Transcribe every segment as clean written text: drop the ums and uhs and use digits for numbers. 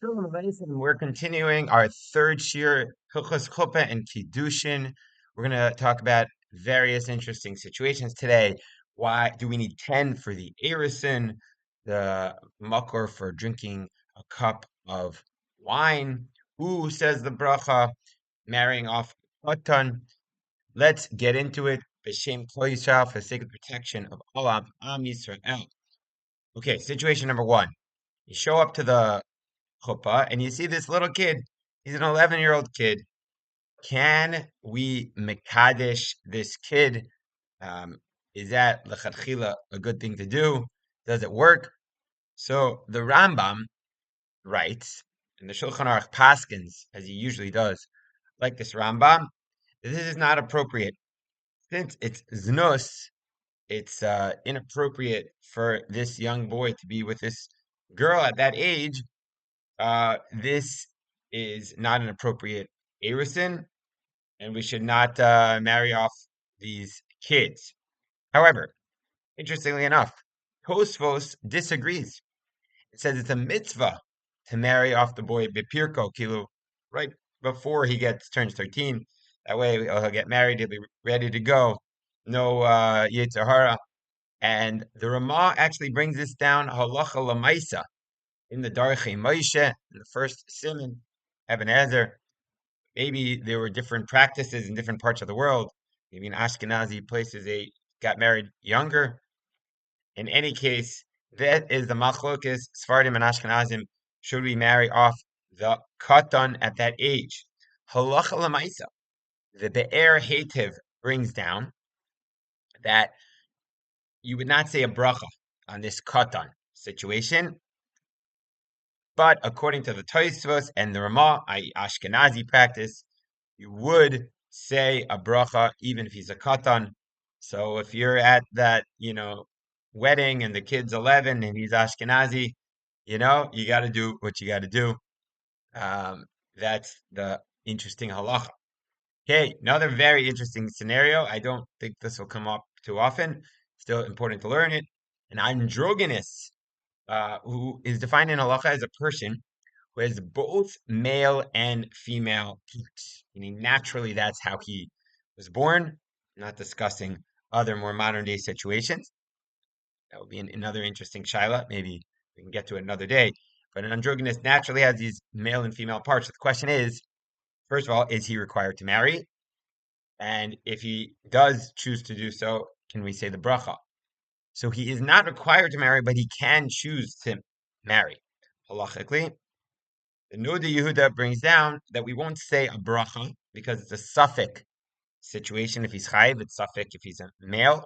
We're continuing our third Shiur, Hilchot Chuppah and Kiddushin. We're going to talk about various interesting situations today. Why do we need 10 for the Arison, the makor for drinking a cup of wine? Who says the bracha, marrying off Hatan? Let's get into it. B'Shem Kol Yisrael, for the sake of protection of all Am Yisrael. Okay, situation number one. You show up to the chuppah, and you see this little kid. He's an 11-year-old kid. Can we mekadesh this kid? Um, is that lechatchila a good thing to do? Does it work? So the Rambam writes, and the Shulchan Aruch paskins, as he usually does, like this Rambam, this is not appropriate. Since it's znus, it's inappropriate for this young boy to be with this girl at that age. This is not an appropriate Arison, and we should not marry off these kids. However, interestingly enough, Tosfos disagrees. It says it's a mitzvah to marry off the boy Bipirko Kilu right before he turns 13. That way he'll get married, he'll be ready to go. No Yetzer Hara. And the Ramah actually brings this down halacha lamaisa in the Darchei Moshe, in the first Simon, Eben Ezer. Maybe there were different practices in different parts of the world. Maybe in Ashkenazi places they got married younger. In any case, that is the machlokes, Sfardim and Ashkenazim. Should we marry off the katan at that age? Halacha lemaisa. The Be'er Hetiv brings down that you would not say a bracha on this katan situation. But according to the Tosfos and the Ramah, i.e. Ashkenazi practice, you would say a bracha even if he's a katan. So if you're at that, wedding and the kid's 11 and he's Ashkenazi, you got to do what you got to do. That's the interesting halacha. Okay, another very interesting scenario. I don't think this will come up too often. Still important to learn it. An androgynous, who is defined in halacha as a person who has both male and female parts. Meaning, naturally, that's how he was born. Not discussing other more modern day situations. That would be another interesting shaila. Maybe we can get to it another day. But an androgynous naturally has these male and female parts. So the question is, first of all, is he required to marry? And if he does choose to do so, can we say the bracha? So he is not required to marry, but he can choose to marry. Halachically, the Noda Yehuda brings down that we won't say a bracha because it's a suffix situation. If he's chayiv, it's suffix if he's a male.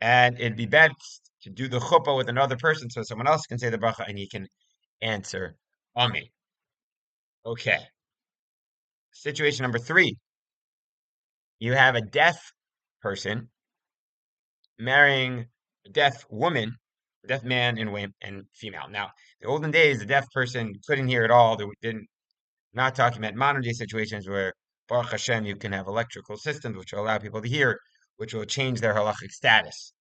And it'd be best to do the chuppah with another person so someone else can say the bracha and he can answer Amen. Okay. Situation number 3. You have a deaf person marrying a deaf woman, a deaf man and female. Now, the olden days, the deaf person couldn't hear at all. They didn't, not talking about modern day situations where Baruch Hashem, you can have electrical systems which will allow people to hear, which will change their halachic status.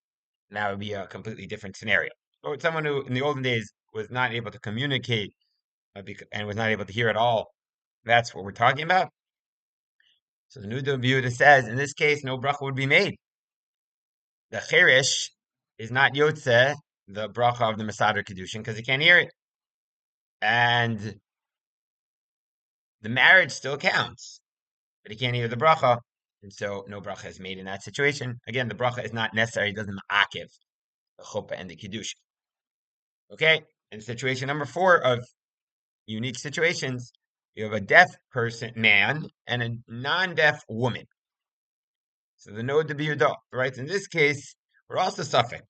And that would be a completely different scenario. But someone who in the olden days was not able to communicate and was not able to hear at all, that's what we're talking about. So the Nuda Yehuda says, in this case, no bracha would be made. The Cherish is not Yotze, the bracha of the Masader Kiddushin, because he can't hear it. And the marriage still counts, but he can't hear the bracha. And so no bracha is made in that situation. Again, the bracha is not necessary. It doesn't ma'akiv the chuppah and the Kiddushin. Okay? And situation number 4 of unique situations, you have a deaf person, man, and a non-deaf woman. So the Noda B'Yehuda writes, in this case, we're also suffering.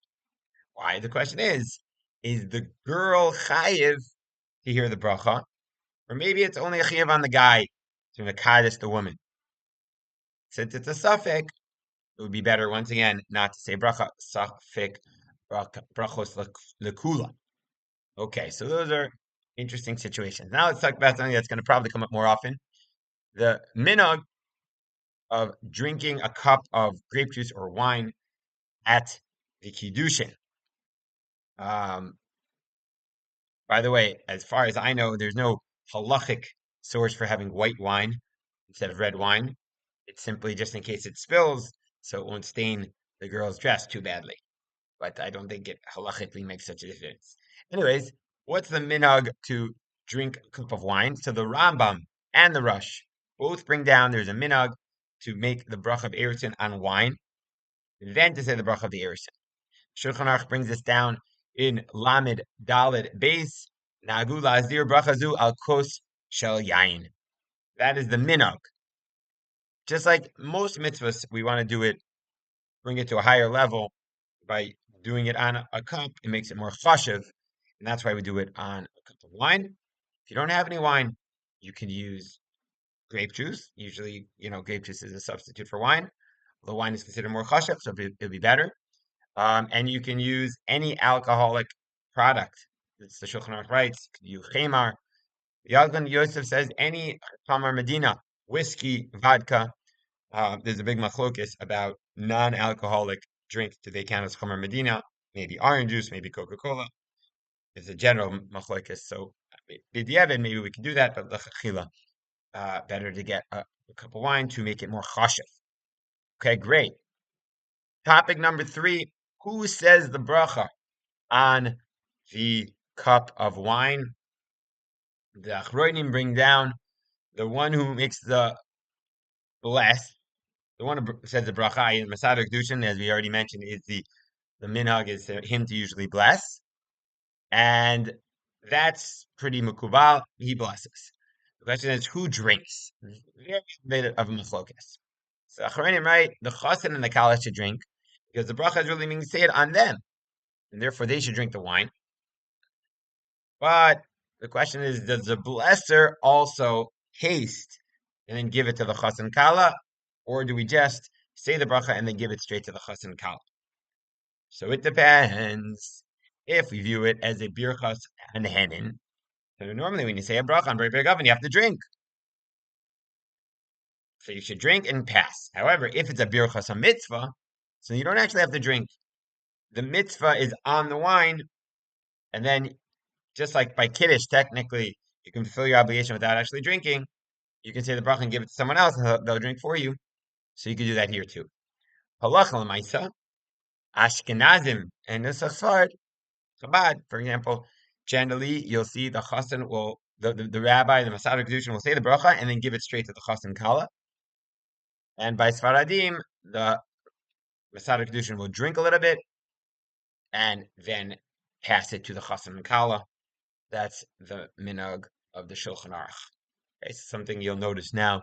Why? The question is the girl chayiv to hear the bracha? Or maybe it's only a chayiv on the guy to mekadesh the woman. Since it's a suffix, it would be better, once again, not to say bracha, suffix, brachos lekula. Okay, so those are interesting situations. Now let's talk about something that's going to probably come up more often. The minhag of drinking a cup of grape juice or wine at the Kiddushin. By the way, as far as I know, there's no halachic source for having white wine instead of red wine. It's simply just in case it spills, so it won't stain the girl's dress too badly. But I don't think it halachically makes such a difference. Anyways, what's the minhag to drink a cup of wine? So the Rambam and the Rush both bring down there's a minhag to make the bracha of Erusin on wine, then to say the bracha of the Erusin. Shulchan Aruch brings this down in Lamed Dalet Beis, Nagu Lazir Brachazu al Kos Shel Yain. That is the minhag. Just like most mitzvahs, we want to do it, bring it to a higher level by doing it on a cup. It makes it more chashiv, and that's why we do it on a cup of wine. If you don't have any wine, you can use grape juice. Usually, grape juice is a substitute for wine. Although wine is considered more chashiv, so it'll be better. And you can use any alcoholic product. It's the Shulchan Aruch writes. You chemar. Yalgan Yosef says any Chamar Medina, whiskey, vodka. There's a big machlokes about non-alcoholic drink. Do they count as Chamar Medina? Maybe orange juice, maybe Coca-Cola. It's a general machlokes. So b'diavad, maybe we can do that, but l'chachila, better to get a cup of wine to make it more chashiv. Okay, great. Topic number 3. Who says the bracha on the cup of wine? The Achronim bring down the one who makes the bless, the one who says the bracha in Masada Kiddushin, as we already mentioned, is the minhag is him to usually bless, and that's pretty mukubal. He blesses. The question is who drinks. Very bit of a machlokas. So Achronim right, the chassan and the kala should drink because the bracha is really meaning to say it on them, and therefore they should drink the wine. But the question is, does the blesser also taste and then give it to the chassan kala, or do we just say the bracha and then give it straight to the chassan kala? So it depends. If we view it as a birchas and henin, so normally when you say a bracha on B'rei Oven, you have to drink. So you should drink and pass. However, if it's a birchas a mitzvah, so you don't actually have to drink. The mitzvah is on the wine, and then just like by Kiddush, technically, you can fulfill your obligation without actually drinking. You can say the bracha and give it to someone else, and they'll drink for you. So you can do that here too. Halacha l'maisa, Ashkenazim and Nusach Chabad, for example, generally you'll see the chassan will, the rabbi, the Masada Kiddushin will say the bracha and then give it straight to the chassan kala. And by Sfaradim, the Masada Kiddushin will drink a little bit and then pass it to the chassan kala. That's the minhag of the Shulchan Aruch. It's something you'll notice now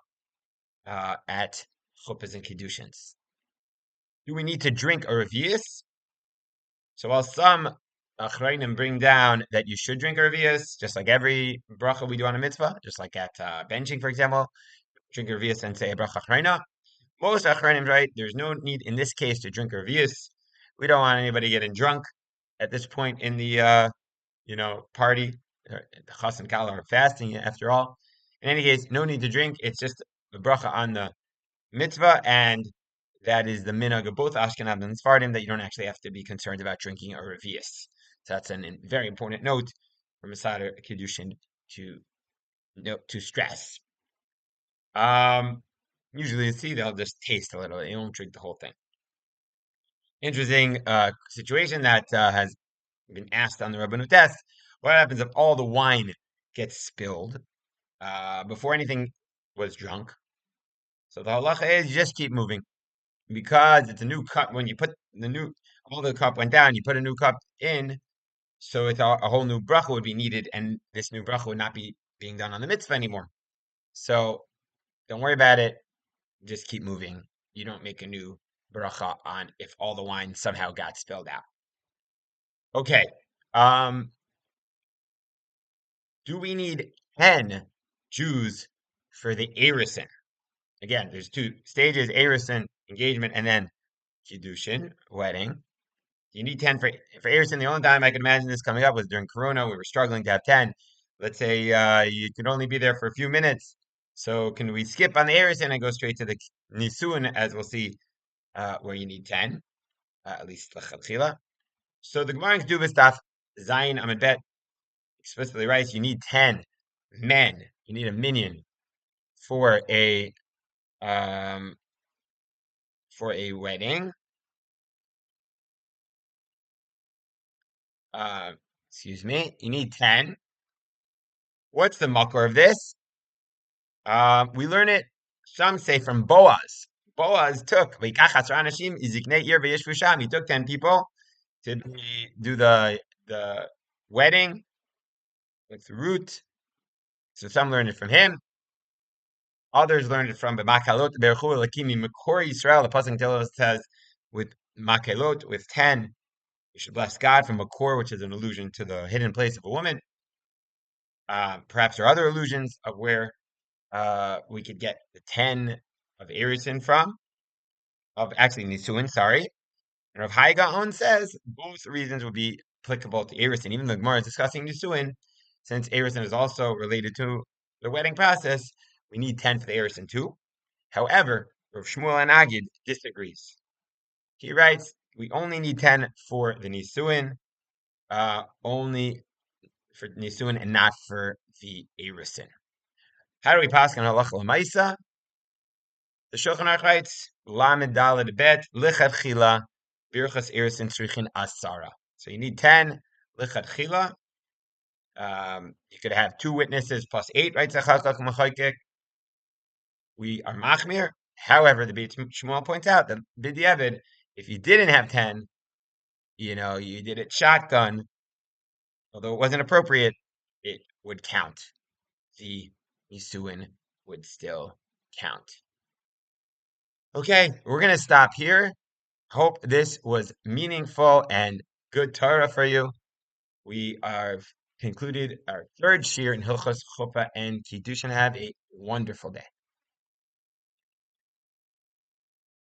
at chuppahs and Kiddushins. Do we need to drink a revius? So while some achrayim bring down that you should drink a revius, just like every bracha we do on a mitzvah, just like at benching, for example, drink a revius and say a bracha achrayna. Most achrayim, right, there's no need in this case to drink a revius. We don't want anybody getting drunk at this point in the party. The chas and kala are fasting after all. In any case, no need to drink. It's just the bracha on the mitzvah, and that is the minhag of both Ashkenaz and Sfardim that you don't actually have to be concerned about drinking a revius. So that's a very important note for Masada Kiddushin to stress. Usually you see they'll just taste a little. They won't drink the whole thing. Interesting situation that has been asked on the Rabbanu test. What happens if all the wine gets spilled before anything was drunk? So the halacha is just keep moving because it's a new cup. When you put all the cup went down, you put a new cup in, so it's a whole new bracha would be needed, and this new bracha would not be being done on the mitzvah anymore. So don't worry about it. Just keep moving. You don't make a new bracha on if all the wine somehow got spilled out. Okay. Do we need 10 Jews for the Erusin? Again, there's 2 stages, Erusin, engagement, and then Kiddushin, wedding. You need 10 for Erusin. The only time I could imagine this coming up was during Corona. We were struggling to have 10. Let's say you could only be there for a few minutes. So can we skip on the Erusin and go straight to the Nisuin, as we'll see, where you need 10, at least l'chatchila. So the Gemara in Keduvah Daf Zayin Amud Bet explicitly writes you need 10 men. You need a minyan for um a wedding. Uh, excuse me. You need 10. What's the makor of this? We learn it, some say, from Boaz. Boaz took, he took 10 people to do the wedding with Ruth. So some learned it from him. Others learned it from Makalot Berchu Lakimi Makor Yisrael. The pasuk tells us says with Makalot, with 10, you should bless God from Makor, which is an allusion to the hidden place of a woman. Perhaps there are other allusions of where we could get the 10 of Erisin from, of actually Nisuin, sorry. And Rav Hai Gaon says both reasons would be applicable to Erisin. Even the Gemara is discussing Nisuin, since Erisin is also related to the wedding process, we need 10 for the Erisin too. However, Rav Shmuel Anagid disagrees. He writes, we only need 10 for the Nisuin, only for Nisuin and not for the Erisin. How do we pass on halacha l'maisa? The Shulchan Aruch writes, Lamed Daled Bet Lichatchila Birchas Erisin Tzrichin Asara. So you need 10 Lichatchila. You could have 2 witnesses plus 8, right? We are machmir. However, the Beit Shmuel points out that b'diavad, if you didn't have 10, you did it shotgun, although it wasn't appropriate, it would count. The Nisuin would still count. Okay, we're going to stop here. Hope this was meaningful and good Torah for you. We have concluded our third shiur in Hilchot Chuppah and Kiddushin. Have a wonderful day.